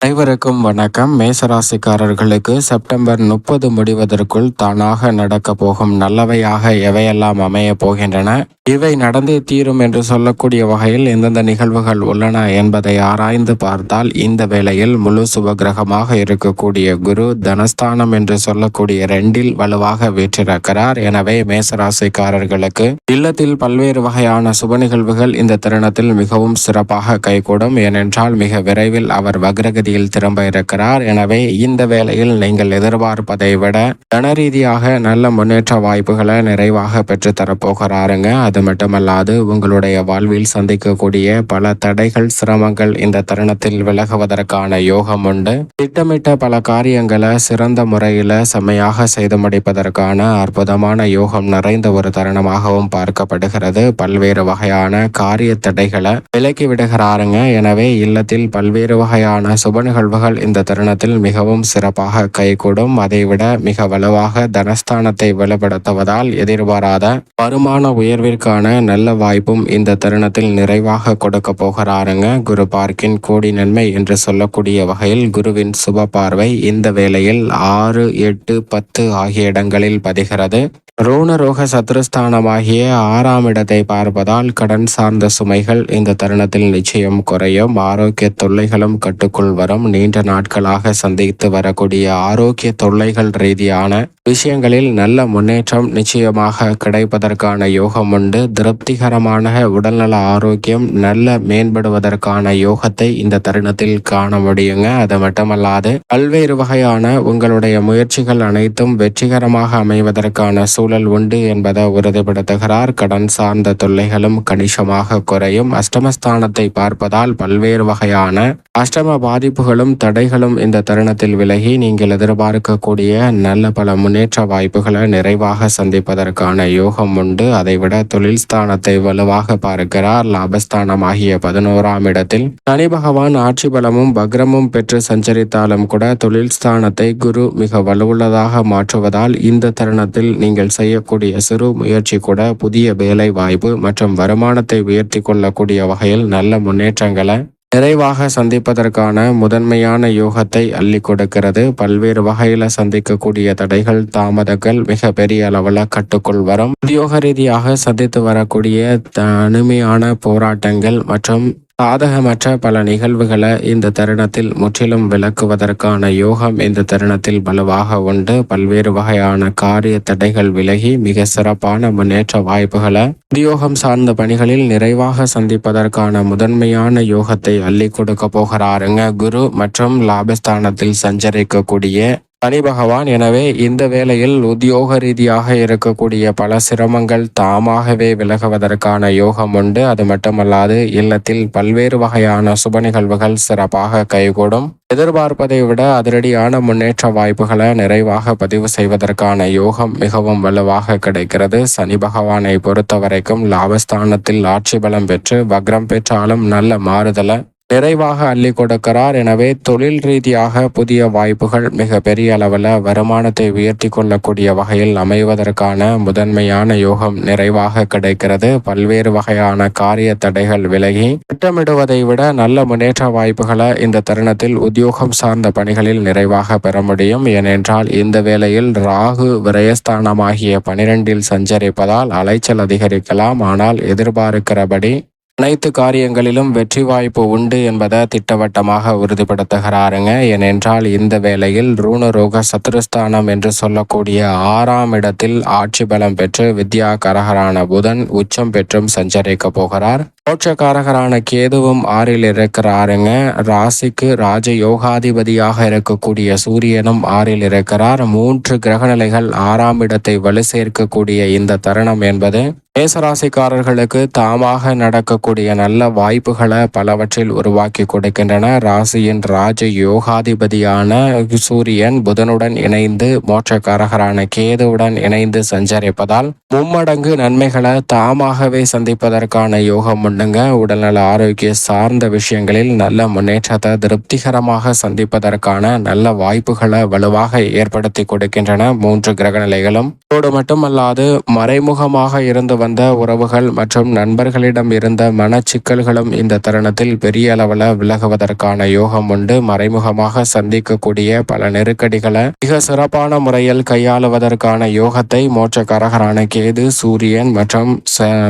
அனைவருக்கும் வணக்கம். மேசராசிக்காரர்களுக்கு செப்டம்பர் 30 முடிவதற்குள் தானாக நடக்க போகும் நல்லவையாக எவையெல்லாம் அமைய போகின்றன, இவை நடந்தே தீரும் என்று சொல்லக்கூடிய வகையில் எந்தெந்த நிகழ்வுகள் உள்ளன என்பதை ஆராய்ந்து பார்த்தால், இந்த வேளையில் முழு சுபகிரகமாக இருக்கக்கூடிய குரு தனஸ்தானம் என்று சொல்லக்கூடிய 2 வலுவாக வீற்றிருக்கிறார். எனவே மேசராசிக்காரர்களுக்கு இல்லத்தில் பல்வேறு வகையான சுப நிகழ்வுகள் இந்த தருணத்தில் மிகவும் சிறப்பாக கைகூடும். ஏனென்றால் மிக விரைவில் அவர் வக்ரகதி திரும்ப இருக்கிறார். எனவே இந்த வேளையில் நீங்கள் எதிர்பார்ப்பதை விட தனரீதியாக நல்ல முன்னேற்ற வாய்ப்புகளை நிறைவாக பெற்று தரப்போகிறாருங்க. அது மட்டுமல்லாது உங்களுடைய வாழ்வில் சந்திக்கக்கூடிய பல தடைகள், சிரமங்கள் இந்த தருணத்தில் விலகுவதற்கான யோகம் உண்டு. திட்டமிட்ட பல காரியங்களை சிறந்த முறையில் செம்மையாக செய்து முடிப்பதற்கான அற்புதமான யோகம் நிறைந்த ஒரு தருணமாகவும் பார்க்கப்படுகிறது. பல்வேறு வகையான காரிய தடைகளை விலக்கி விடுகிறாருங்க. எனவே இல்லத்தில் பல்வேறு வகையான சுப நிகழ்வுகள் இந்த தருணத்தில் மிகவும் சிறப்பாக கைகூடும். அதைவிட மிக வலுவாக தனஸ்தானத்தை வலுப்படுத்துவதால் எதிர்பாராத வருமான உயர்விற்கான நல்ல வாய்ப்பும் இந்த தருணத்தில் நிறைவாக கொடுக்க போகிறாருங்க. குரு பார்க்கின் கோடி நன்மை என்று சொல்லக்கூடிய வகையில் குருவின் சுப பார்வை இந்த வேளையில் 6, 8, 10 ஆகிய இடங்களில் பதிகிறது. ரோணரோக சத்ருஸ்தானமாகிய 6ஆம் இடத்தை பார்ப்பதால் கடன் சார்ந்த சுமைகள் இந்த தருணத்தில் நிச்சயம் குறையும். ஆரோக்கிய தொல்லைகளும் கட்டுக்குள் வரும். நீண்ட நாட்களாக சந்தித்து வரக்கூடிய ஆரோக்கிய தொல்லைகள் ரீதியான விஷயங்களில் நல்ல முன்னேற்றம் நிச்சயமாக கிடைப்பதற்கான யோகம் உண்டு. திருப்திகரமான உடல்நல ஆரோக்கியம் நல்ல மேம்படுவதற்கான யோகத்தை இந்த தருணத்தில் காண முடியுங்க. அது மட்டுமல்லாது பல்வேறு வகையான உங்களுடைய முயற்சிகள் அனைத்தும் வெற்றிகரமாக அமைவதற்கான சூழல் உண்டு என்பதை உறுதிப்படுத்துகிறார். கடன் சார்ந்த தொல்லைகளும் கணிசமாக குறையும். அஷ்டமஸ்தானத்தை பார்ப்பதால் பல்வேறு வகையான அஷ்டம பாதிப்புகளும் தடைகளும் இந்த தருணத்தில் விலகி நீங்கள் எதிர்பார்க்கக்கூடிய நல்ல பல முன்னேற்ற வாய்ப்புகளை நிறைவாக சந்திப்பதற்கான யோகம் உண்டு. அதைவிட தொழில் ஸ்தானத்தை வலுவாக பார்க்கிறார். லாபஸ்தானமாகிய 11ஆம் இடத்தில் சனி பகவான் ஆட்சி பலமும் வக்ரமும் பெற்று சஞ்சரித்தாலும் கூட தொழில் ஸ்தானத்தை குரு மிக வலுவுள்ளதாக மாற்றுவதால் இந்த தருணத்தில் நீங்கள் செய்யக்கூடிய சிறு முயற்சி கூட புதிய வேலை வாய்ப்பு மற்றும் வருமானத்தை உயர்த்தி கொள்ளக்கூடிய வகையில் நல்ல முன்னேற்றங்களை நிறைவாக சந்திப்பதற்கான முதன்மையான யோகத்தை அள்ளி கொடுக்கிறது. பல்வேறு வகையில சந்திக்கக்கூடிய தடைகள், தாமதங்கள் மிக பெரிய அளவில் கட்டுக்குள் வரும். உத்தியோக ரீதியாக சந்தித்து வரக்கூடிய தனிமையான போராட்டங்கள் மற்றும் சாதகமற்ற பல நிகழ்வுகளை இந்த தருணத்தில் முற்றிலும் விளக்குவதற்கான யோகம் இந்த தருணத்தில் வலுவாக உண்டு. பல்வேறு வகையான காரிய தடைகள் விலகி மிக சிறப்பான முன்னேற்ற வாய்ப்புகளை உத்தியோகம் சார்ந்த பணிகளில் நிறைவாக சந்திப்பதற்கான முதன்மையான யோகத்தை அள்ளி கொடுக்க போகிறாருங்க குரு. மற்றும் லாபஸ்தானத்தில் சஞ்சரிக்கக்கூடிய சனி பகவான். எனவே இந்த வேளையில் உத்தியோக ரீதியாக இருக்கக்கூடிய பல சிரமங்கள் தாமாகவே விலகுவதற்கான யோகம் உண்டு. அது மட்டுமல்லாது இல்லத்தில் பல்வேறு வகையான சுப நிகழ்வுகள் சிறப்பாக கைகூடும். எதிர்பார்ப்பதை விட அதிரடியான முன்னேற்ற வாய்ப்புகளை நிறைவாக பதிவு செய்வதற்கான யோகம் மிகவும் வலுவாக கிடைக்கிறது. சனி பகவானை பொறுத்த வரைக்கும் லாபஸ்தானத்தில் ஆட்சி பலம் பெற்று வக்ரம் பெற்றாலும் நல்ல மாறுதலை நிறைவாக அள்ளி கொடுக்கிறார். எனவே தொழில் ரீதியாக புதிய வாய்ப்புகள் மிக பெரிய அளவில் வருமானத்தை உயர்த்தி கொள்ளக்கூடிய வகையில் அமைவதற்கான முதன்மையான யோகம் நிறைவாக கிடைக்கிறது. பல்வேறு வகையான காரிய தடைகள் விலகி திட்டமிடுவதை விட நல்ல முன்னேற்ற வாய்ப்புகளை இந்த தருணத்தில் உத்தியோகம் சார்ந்த பணிகளில் நிறைவாக பெற முடியும். ஏனென்றால் இந்த வேளையில் ராகு விரயஸ்தானமாகிய 12 சஞ்சரிப்பதால் அலைச்சல் அதிகரிக்கலாம். ஆனால் எதிர்பார்க்கிறபடி அனைத்து காரியங்களிலும் வெற்றி வாய்ப்பு உண்டு என்பதை திட்டவட்டமாக உறுதிப்படுத்துகிறாருங்க. ஏனென்றால் இந்த வேளையில் ரூணரோக சத்ருஸ்தானம் என்று சொல்லக்கூடிய 6ஆம் இடத்தில் ஆட்சி பலம் பெற்று வித்யா கரகரான புதன் உச்சம் பெற்றும் சஞ்சரிக்க போகிறார். மோட்சக்காரகரான கேதுவும் 6இல் இருக்கிறாருங்க. ராசிக்கு ராஜ யோகாதிபதியாக இருக்கக்கூடிய சூரியனும் 6இல் இருக்கிறார். 3 கிரகநிலைகள் 6ஆம் இடத்தை வலு சேர்க்கக்கூடிய இந்த தருணம் என்பது மேசராசிக்காரர்களுக்கு தாமாக நடக்கக்கூடிய நல்ல வாய்ப்புகளை பலவற்றில் உருவாக்கி கொடுக்கின்றன. ராசியின் ராஜ யோகாதிபதியான சூரியன் புதனுடன் இணைந்து மோட்சக்காரகரான கேதுவுடன் இணைந்து சஞ்சரிப்பதால் மும்மடங்கு நன்மைகளை தாமாகவே சந்திப்பதற்கான யோகம் உண்டுங்க. உடல்நல ஆரோக்கிய சார்ந்த விஷயங்களில் நல்ல முன்னேற்றத்தை திருப்திகரமாக சந்திப்பதற்கான நல்ல வாய்ப்புகளை வலுவாக ஏற்படுத்தி கொடுக்கின்றன 3 கிரகநிலைகளும். அதோடு மட்டுமல்லாது மறைமுகமாக இருந்து வந்த வந்த உறவுகள் மற்றும் நண்பர்களிடம் இருந்த மனச்சிக்கல்களும் இந்த தருணத்தில் பெரிய அளவில் விலகுவதற்கான யோகம் உண்டு. மறைமுகமாக சந்திக்கக்கூடிய பல நெருக்கடிகளை மிக சிறப்பான முறையில் கையாளுவதற்கான யோகத்தை மோட்சக்காரகரான கேது, சூரியன் மற்றும்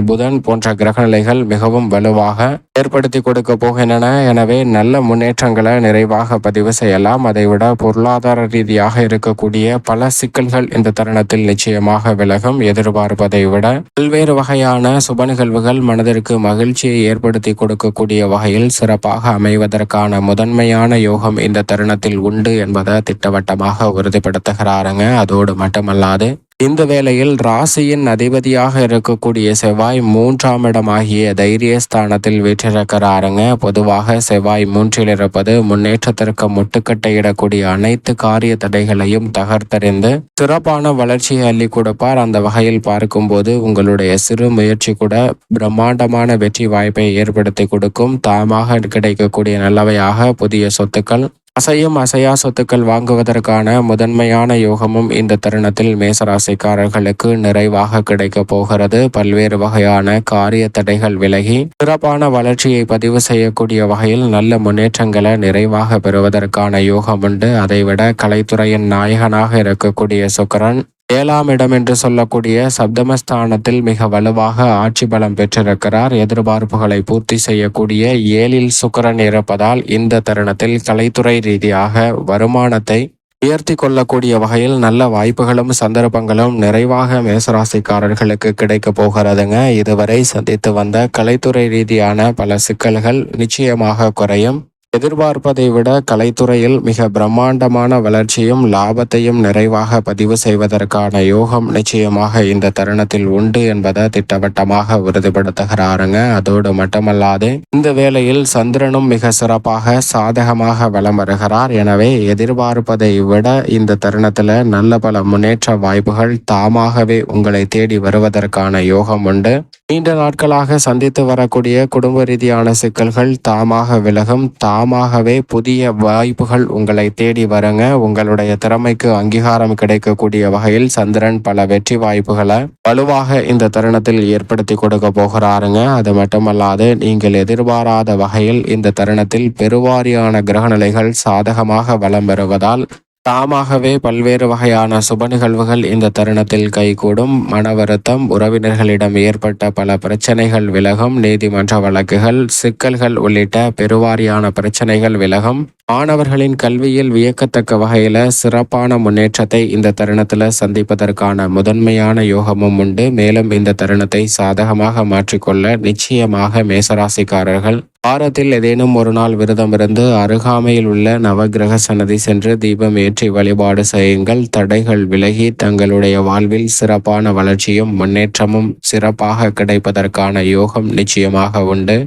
புதன் போன்ற கிரகநிலைகள் மிகவும் வலுவாக ஏற்படுத்தி கொடுக்க போகின்றன. எனவே நல்ல முன்னேற்றங்களை நிறைவாக பதிவு செய்யலாம். அதைவிட பொருளாதார ரீதியாக இருக்கக்கூடிய பல சிக்கல்கள் இந்த தருணத்தில் நிச்சயமாக விலகும். எதிர்பார்ப்பதை விட பல்வேறு வகையான சுப நிகழ்வுகள் மனதிற்கு மகிழ்ச்சியை ஏற்படுத்தி கொடுக்கக்கூடிய வகையில் சிறப்பாக அமைவதற்கான முதன்மையான யோகம் இந்த தருணத்தில் உண்டு என்பதை திட்டவட்டமாக உறுதிப்படுத்துகிறாருங்க. அதோடு மட்டுமல்லாது இந்த வேளையில் ராசியின் அதிபதியாக இருக்கக்கூடிய செவ்வாய் 3ஆம் இடமாகிய தைரியஸ்தானத்தில் வீற்றிருக்கிறாருங்க. பொதுவாக செவ்வாய் 3இல் இருப்பது முன்னேற்றத்திற்கு முட்டுக்கட்டையிடக்கூடிய அனைத்து காரிய தடைகளையும் தகர்த்தறிந்து சிறப்பான வளர்ச்சியை அள்ளி கொடுப்பார். அந்த வகையில் பார்க்கும்போது உங்களுடைய சிறு முயற்சி கூட பிரம்மாண்டமான வெற்றி வாய்ப்பை ஏற்படுத்தி கொடுக்கும். தாமாக கிடைக்கக்கூடிய நல்லவையாக புதிய சொத்துக்கள், அசையும் அசையா சொத்துக்கள் வாங்குவதற்கான முதன்மையான யோகமும் இந்த தருணத்தில் மேசராசிக்காரர்களுக்கு நிறைவாக கிடைக்க போகிறது. பல்வேறு வகையான காரிய தடைகள் விலகி சிறப்பான வளர்ச்சியை பதிவு செய்யக்கூடிய வகையில் நல்ல முன்னேற்றங்களை நிறைவாக பெறுவதற்கான யோகம் உண்டு. அதைவிட கலைத்துறையின் நாயகனாக இருக்கக்கூடிய சுக்கிரன் 7ஆம் இடம் என்று சொல்லக்கூடிய சப்தமஸ்தானத்தில் மிக வலுவாக ஆட்சி பலம் பெற்றிருக்கிறார். எதிர்பார்ப்புகளை பூர்த்தி செய்யக்கூடிய 7இல் சுக்கிரன் இருப்பதால் இந்த தருணத்தில் கலைத்துறை ரீதியாக வருமானத்தை உயர்த்தி கொள்ளக்கூடிய வகையில் நல்ல வாய்ப்புகளும் சந்தர்ப்பங்களும் நிறைவாக மேசராசிக்காரர்களுக்கு கிடைக்க போகிறதுங்க. இதுவரை சந்தித்து வந்த கலைத்துறை ரீதியான பல சிக்கல்கள் நிச்சயமாக குறையும். எதிர்பார்ப்பதை விட கலைத்துறையில் மிக பிரம்மாண்டமான வளர்ச்சியும் லாபத்தையும் நிறைவாக பதிவு செய்வதற்கான யோகம் நிச்சயமாக இந்த தருணத்தில் உண்டு என்பதை திட்டவட்டமாக உறுதிப்படுத்துகிறாருங்க. அதோடு மட்டுமல்லாது இந்த வேளையில் சந்திரனும் மிக சிறப்பாக சாதகமாக வலம் வருகிறார். எனவே எதிர்பார்ப்பதை விட இந்த தருணத்தில் நல்ல பல முன்னேற்ற வாய்ப்புகள் தாமாகவே உங்களை தேடி வருவதற்கான யோகம் உண்டு. நீண்ட நாட்களாக சந்தித்து வரக்கூடிய குடும்ப ரீதியான சிக்கல்கள் தாமாக விலகும். தாமாகவே புதிய வாய்ப்புகள் உங்களை தேடி வருங்க. உங்களுடைய திறமைக்கு அங்கீகாரம் கிடைக்கக்கூடிய வகையில் சந்திரன் பல வெற்றி வாய்ப்புகளை வலுவாக இந்த தருணத்தில் ஏற்படுத்தி கொடுக்க போகிறாருங்க. அது மட்டுமல்லாது நீங்கள் எதிர்பாராத வகையில் இந்த தருணத்தில் பெருவாரியான கிரகநிலைகள் சாதகமாக வலம் வருவதால் தாமாகவே பல்வேறு வகையான சுப நிகழ்வுகள் இந்த தருணத்தில் கைகூடும். மன வருத்தம், உறவினர்களிடம் ஏற்பட்ட பல பிரச்சனைகள் விலகும். நீதிமன்ற வழக்குகள், சிக்கல்கள் உள்ளிட்ட பெருவாரியான பிரச்சனைகள் விலகும். மாணவர்களின் கல்வியில் வியக்கத்தக்க வகையில சிறப்பான முன்னேற்றத்தை இந்த தருணத்தில் சந்திப்பதற்கான முதன்மையான யோகமும் உண்டு. மேலும் இந்த தருணத்தை சாதகமாக மாற்றிக்கொள்ள நிச்சயமாக மேசராசிக்காரர்கள் வாரத்தில் ஏதேனும் ஒரு நாள் விரதம் இருந்து அருகாமையில் உள்ள நவகிரக சன்னதி சென்று தீபம் ஏற்றி வழிபாடு செய்யுங்கள். தடைகள் விலகி தங்களுடைய வாழ்வில் சிறப்பான வளர்ச்சியும் முன்னேற்றமும் சிறப்பாக கிடைப்பதற்கான யோகம் நிச்சயமாக உண்டு.